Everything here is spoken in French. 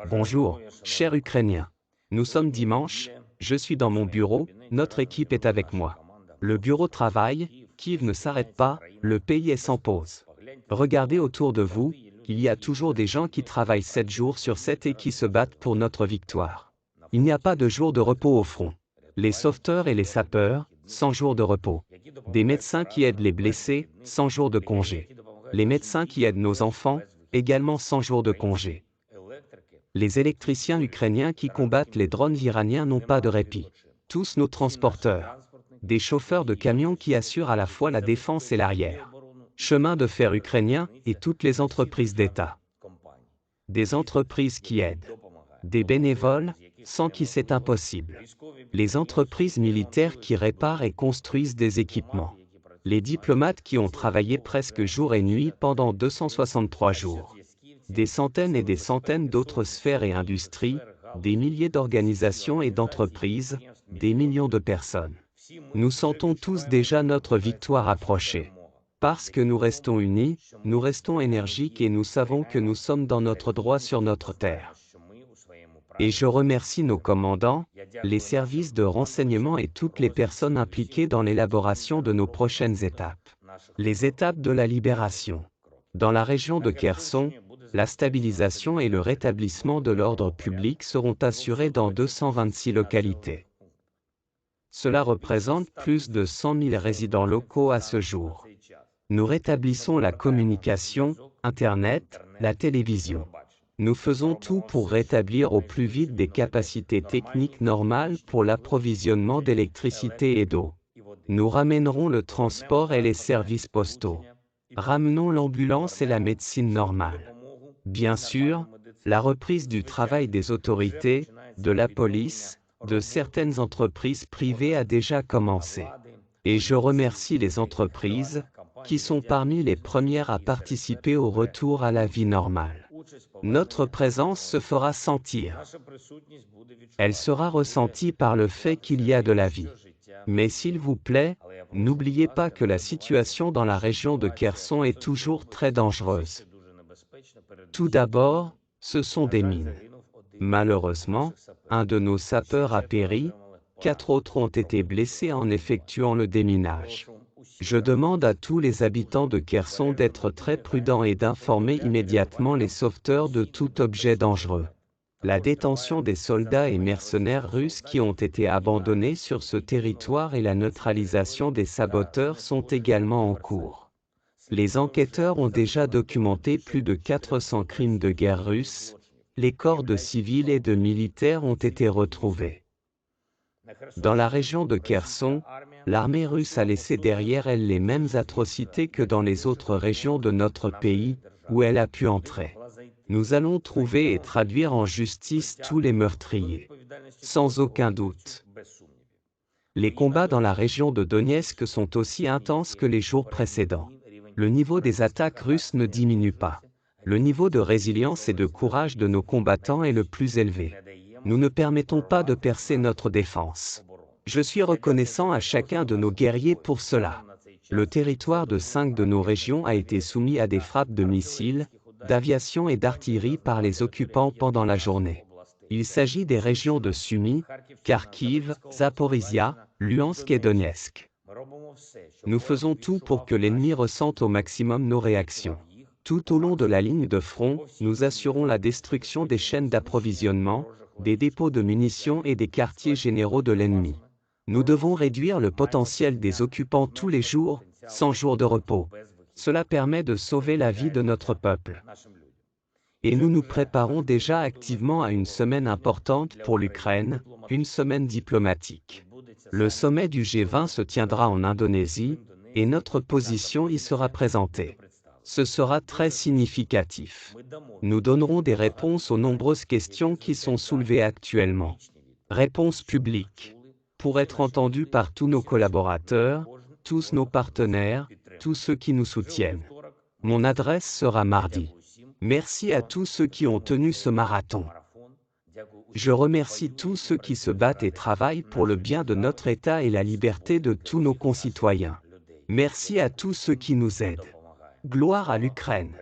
Bonjour, chers Ukrainiens. Nous sommes dimanche, je suis dans mon bureau, notre équipe est avec moi. Le bureau travaille, Kiev ne s'arrête pas, le pays est sans pause. Regardez autour de vous, il y a toujours des gens qui travaillent 7 jours sur 7 et qui se battent pour notre victoire. Il n'y a pas de jour de repos au front. Les sauveteurs et les sapeurs, 100 jours de repos. Des médecins qui aident les blessés, 100 jours de congé. Les médecins qui aident nos enfants, également 100 jours de congé. Les électriciens ukrainiens qui combattent les drones iraniens n'ont pas de répit. Tous nos transporteurs. Des chauffeurs de camions qui assurent à la fois la défense et l'arrière. Chemin de fer ukrainien et toutes les entreprises d'État. Des entreprises qui aident. Des bénévoles, sans qui c'est impossible. Les entreprises militaires qui réparent et construisent des équipements. Les diplomates qui ont travaillé presque jour et nuit pendant 263 jours. Des centaines et des centaines d'autres sphères et industries, des milliers d'organisations et d'entreprises, des millions de personnes. Nous sentons tous déjà notre victoire approcher. Parce que nous restons unis, nous restons énergiques et nous savons que nous sommes dans notre droit sur notre terre. Et je remercie nos commandants, les services de renseignement et toutes les personnes impliquées dans l'élaboration de nos prochaines étapes. Les étapes de la libération. Dans la région de Kherson, la stabilisation et le rétablissement de l'ordre public seront assurés dans 226 localités. Cela représente plus de 100 000 résidents locaux à ce jour. Nous rétablissons la communication, Internet, la télévision. Nous faisons tout pour rétablir au plus vite des capacités techniques normales pour l'approvisionnement d'électricité et d'eau. Nous ramènerons le transport et les services postaux. Ramenons l'ambulance et la médecine normale. Bien sûr, la reprise du travail des autorités, de la police, de certaines entreprises privées a déjà commencé. Et je remercie les entreprises, qui sont parmi les premières à participer au retour à la vie normale. Notre présence se fera sentir. Elle sera ressentie par le fait qu'il y a de la vie. Mais s'il vous plaît, n'oubliez pas que la situation dans la région de Kherson est toujours très dangereuse. Tout d'abord, ce sont des mines. Malheureusement, un de nos sapeurs a péri, 4 autres ont été blessés en effectuant le déminage. Je demande à tous les habitants de Kherson d'être très prudents et d'informer immédiatement les sauveteurs de tout objet dangereux. La détention des soldats et mercenaires russes qui ont été abandonnés sur ce territoire et la neutralisation des saboteurs sont également en cours. Les enquêteurs ont déjà documenté plus de 400 crimes de guerre russes. Les corps de civils et de militaires ont été retrouvés. Dans la région de Kherson, l'armée russe a laissé derrière elle les mêmes atrocités que dans les autres régions de notre pays, où elle a pu entrer. Nous allons trouver et traduire en justice tous les meurtriers. Sans aucun doute. Les combats dans la région de Donetsk sont aussi intenses que les jours précédents. Le niveau des attaques russes ne diminue pas. Le niveau de résilience et de courage de nos combattants est le plus élevé. Nous ne permettons pas de percer notre défense. Je suis reconnaissant à chacun de nos guerriers pour cela. Le territoire de 5 de nos régions a été soumis à des frappes de missiles, d'aviation et d'artillerie par les occupants pendant la journée. Il s'agit des régions de Sumy, Kharkiv, Zaporizhia, Luhansk et Donetsk. Nous faisons tout pour que l'ennemi ressente au maximum nos réactions. Tout au long de la ligne de front, nous assurons la destruction des chaînes d'approvisionnement, des dépôts de munitions et des quartiers généraux de l'ennemi. Nous devons réduire le potentiel des occupants tous les jours, 100 jours de repos. Cela permet de sauver la vie de notre peuple. Et nous nous préparons déjà activement à une semaine importante pour l'Ukraine, une semaine diplomatique. Le sommet du G20 se tiendra en Indonésie, et notre position y sera présentée. Ce sera très significatif. Nous donnerons des réponses aux nombreuses questions qui sont soulevées actuellement. Réponses publiques. Pour être entendues par tous nos collaborateurs, tous nos partenaires, tous ceux qui nous soutiennent. Mon adresse sera mardi. Merci à tous ceux qui ont tenu ce marathon. Je remercie tous ceux qui se battent et travaillent pour le bien de notre État et la liberté de tous nos concitoyens. Merci à tous ceux qui nous aident. Gloire à l'Ukraine.